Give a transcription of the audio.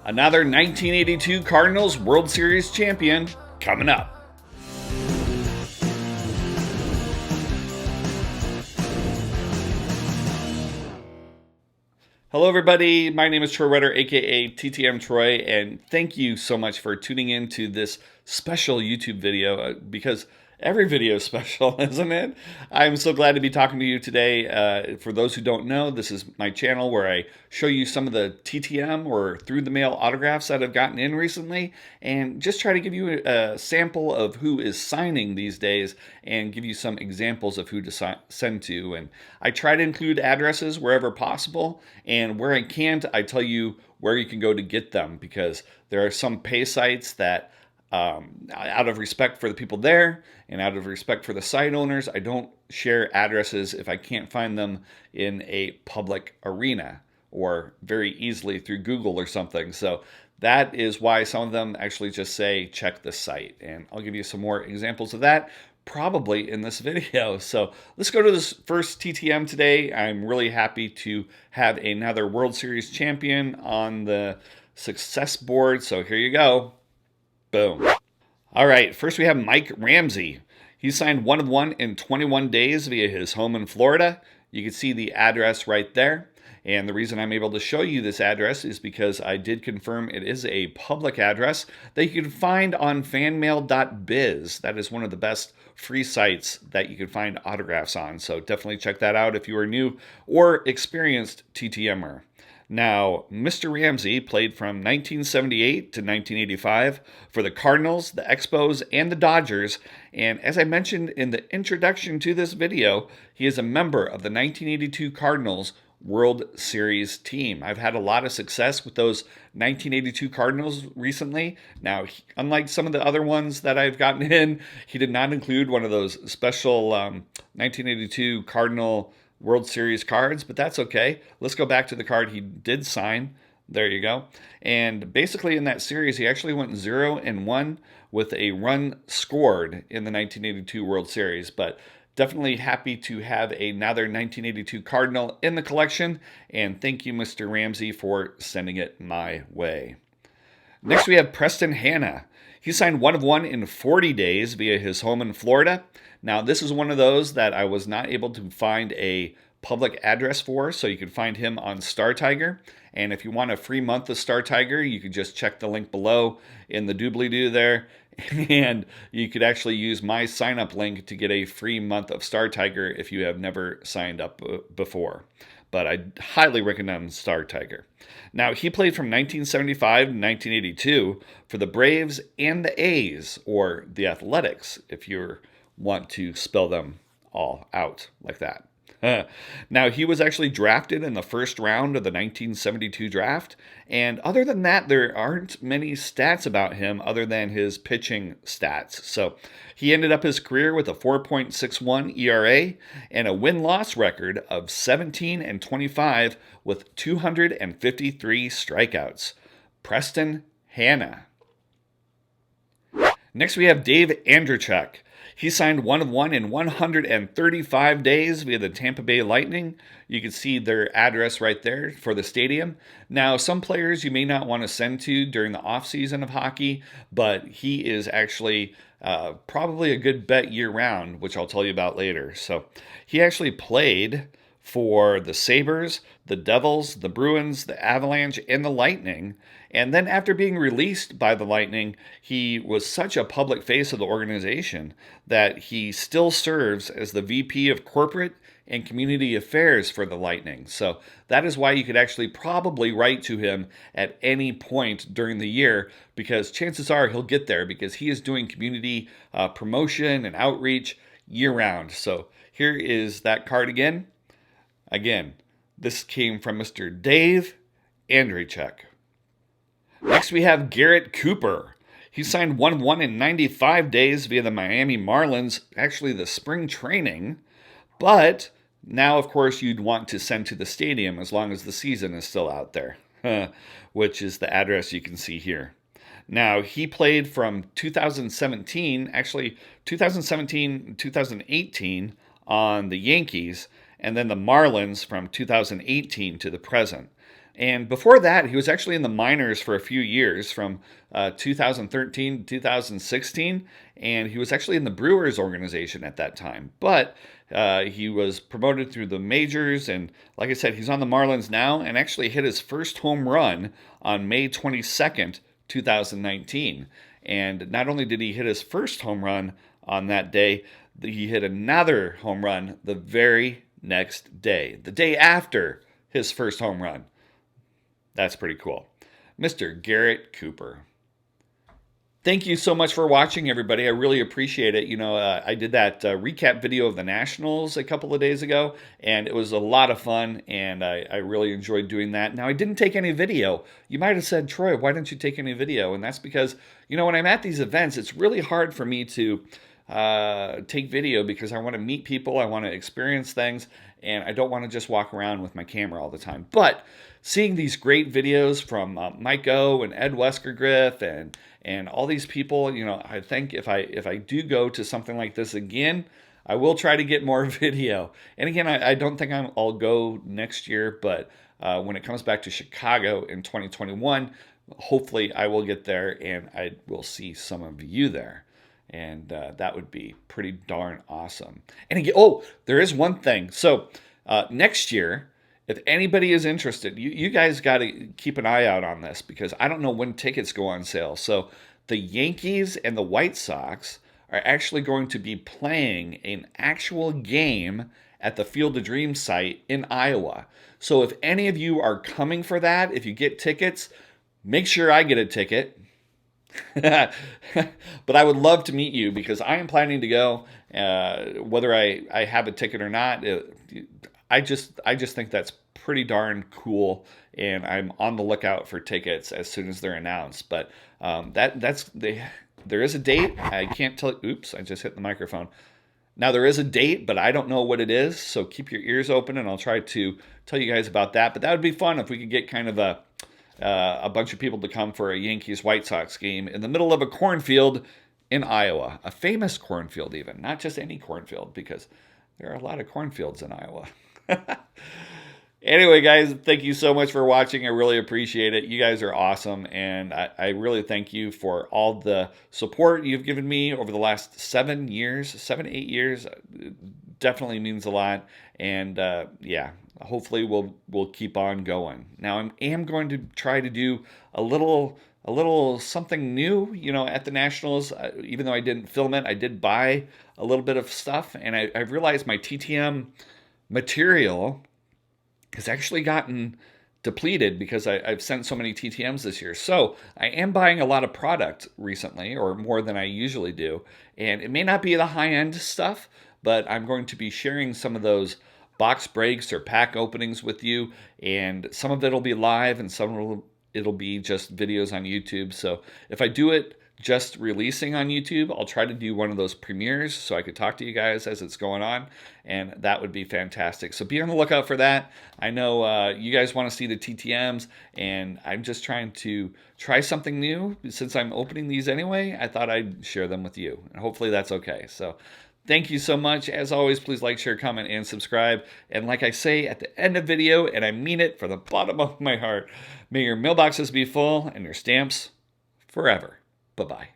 Another 1982 Cardinals World Series champion coming up. Hello everybody, my name is Troy Rutter, aka TTM Troy, and thank you so much for tuning in to this special YouTube video, because every video is special, isn't it? I'm so glad to be talking to you today. For those who don't know, this is my channel where I show you some of the TTM or through the mail autographs that I've gotten in recently, and just try to give you a sample of who is signing these days and give you some examples of who to send to. And I try to include addresses wherever possible, and where I can't, I tell you where you can go to get them, because there are some pay sites that out of respect for the people there and out of respect for the site owners, I don't share addresses if I can't find them in a public arena or very easily through Google or something. So that is why some of them actually just say check the site, and I'll give you some more examples of that probably in this video. So let's go to this first TTM today. I'm really happy to have another World Series champion on the success board. So here you go. Boom. All right, first we have Mike Ramsey. He signed 1 of 1 in 21 days via his home in Florida. You can see the address right there. And the reason I'm able to show you this address is because I did confirm it is a public address that you can find on fanmail.biz. That is one of the best free sites that you can find autographs on. So definitely check that out if you are new or experienced TTMer. Now, Mr. Ramsey played from 1978 to 1985 for the Cardinals, the Expos, and the Dodgers. And as I mentioned in the introduction to this video, he is a member of the 1982 Cardinals World Series team. I've had a lot of success with those 1982 Cardinals recently. Now, unlike some of the other ones that I've gotten in, he did not include one of those special 1982 Cardinal World Series cards, but that's okay. Let's go back to the card he did sign. There you go. And basically in that series, he actually went 0-1 with a run scored in the 1982 World Series, but definitely happy to have another 1982 Cardinal in the collection, and thank you, Mr. Ramsey, for sending it my way. Next, we have Preston Hanna. He signed 1 of 1 in 40 days via his home in Florida. Now, this is one of those that I was not able to find a public address for, so you can find him on Star Tiger. And if you want a free month of Star Tiger, you can just check the link below in the doobly-doo there, and you could actually use my sign-up link to get a free month of Star Tiger if you have never signed up before. But I highly recommend Star Tiger. Now, he played from 1975 to 1982 for the Braves and the A's, or the Athletics, if you want to spell them all out like that. Now, he was actually drafted in the first round of the 1972 draft, and other than that, there aren't many stats about him other than his pitching stats. So he ended up his career with a 4.61 ERA and a win-loss record of 17-25 with 253 strikeouts. Preston Hanna. Next, we have Dave Andreychuk. He signed 1 of 1 in 135 days via the Tampa Bay Lightning. You can see their address right there for the stadium. Now, some players you may not want to send to during the offseason of hockey, but he is actually probably a good bet year-round, which I'll tell you about later. So he actually played for the Sabres, the Devils, the Bruins, the Avalanche, and the Lightning. And then after being released by the Lightning, he was such a public face of the organization that he still serves as the VP of Corporate and Community Affairs for the Lightning. So that is why you could actually probably write to him at any point during the year, because chances are he'll get there because he is doing community promotion and outreach year-round. So here is that card again. Again, this came from Mr. Dave Andreychuk. Next, we have Garrett Cooper. He signed 1 of 1 in 95 days via the Miami Marlins, actually the spring training. But now, of course, you'd want to send to the stadium as long as the season is still out there, which is the address you can see here. Now, he played from 2017, actually 2017-2018 on the Yankees, and then the Marlins from 2018 to the present. And before that, he was actually in the minors for a few years, from 2013 to 2016. And he was actually in the Brewers organization at that time. But he was promoted through the majors. And like I said, he's on the Marlins now and actually hit his first home run on May 22nd, 2019. And not only did he hit his first home run on that day, he hit another home run the very next day, the day after his first home run. That's pretty cool. Mr. Garrett Cooper. Thank you so much for watching, everybody. I really appreciate it. You know, I did that recap video of the Nationals a couple of days ago, and it was a lot of fun, and I really enjoyed doing that. Now, I didn't take any video. You might have said, Troy, why didn't you take any video? And that's because, you know, when I'm at these events, it's really hard for me to take video because I want to meet people, I want to experience things, and I don't want to just walk around with my camera all the time. But seeing these great videos from Mike O and Ed Weskergriff and all these people, you know, I think if I do go to something like this again, I will try to get more video. And again, I don't think I'll go next year, but when it comes back to Chicago in 2021, hopefully I will get there and I will see some of you there. And that would be pretty darn awesome. And again, oh, there is one thing. So next year, if anybody is interested, you guys got to keep an eye out on this because I don't know when tickets go on sale. So the Yankees and the White Sox are actually going to be playing an actual game at the Field of Dreams site in Iowa. So if any of you are coming for that, if you get tickets, make sure I get a ticket. But I would love to meet you because I am planning to go, whether I have a ticket or not. I just think that's pretty darn cool, and I'm on the lookout for tickets as soon as they're announced. But there is a date. I can't tell. Oops, I just hit the microphone. Now there is a date, but I don't know what it is. So keep your ears open, and I'll try to tell you guys about that. But that would be fun if we could get kind of a bunch of people to come for a Yankees-White Sox game in the middle of a cornfield in Iowa. A famous cornfield even, not just any cornfield, because there are a lot of cornfields in Iowa. Anyway, guys, thank you so much for watching. I really appreciate it. You guys are awesome, and I really thank you for all the support you've given me over the last 7 years, 8 years. It definitely means a lot, and yeah, hopefully we'll keep on going. Now, I am going to try to do a little something new, you know, at the Nationals. Even though I didn't film it, I did buy a little bit of stuff, and I realized my TTM material has actually gotten depleted because I've sent so many TTMs this year. So I am buying a lot of product recently, or more than I usually do. And it may not be the high-end stuff, but I'm going to be sharing some of those box breaks or pack openings with you. And some of it will be live and some it'll be just videos on YouTube. So if I do it just releasing on YouTube, I'll try to do one of those premieres so I could talk to you guys as it's going on, and that would be fantastic. So be on the lookout for that. I know you guys want to see the TTMs, and I'm just trying to try something new. Since I'm opening these anyway, I thought I'd share them with you, and hopefully that's okay. So thank you so much. As always, please like, share, comment, and subscribe. And like I say at the end of video, and I mean it from the bottom of my heart, may your mailboxes be full and your stamps forever. Bye-bye.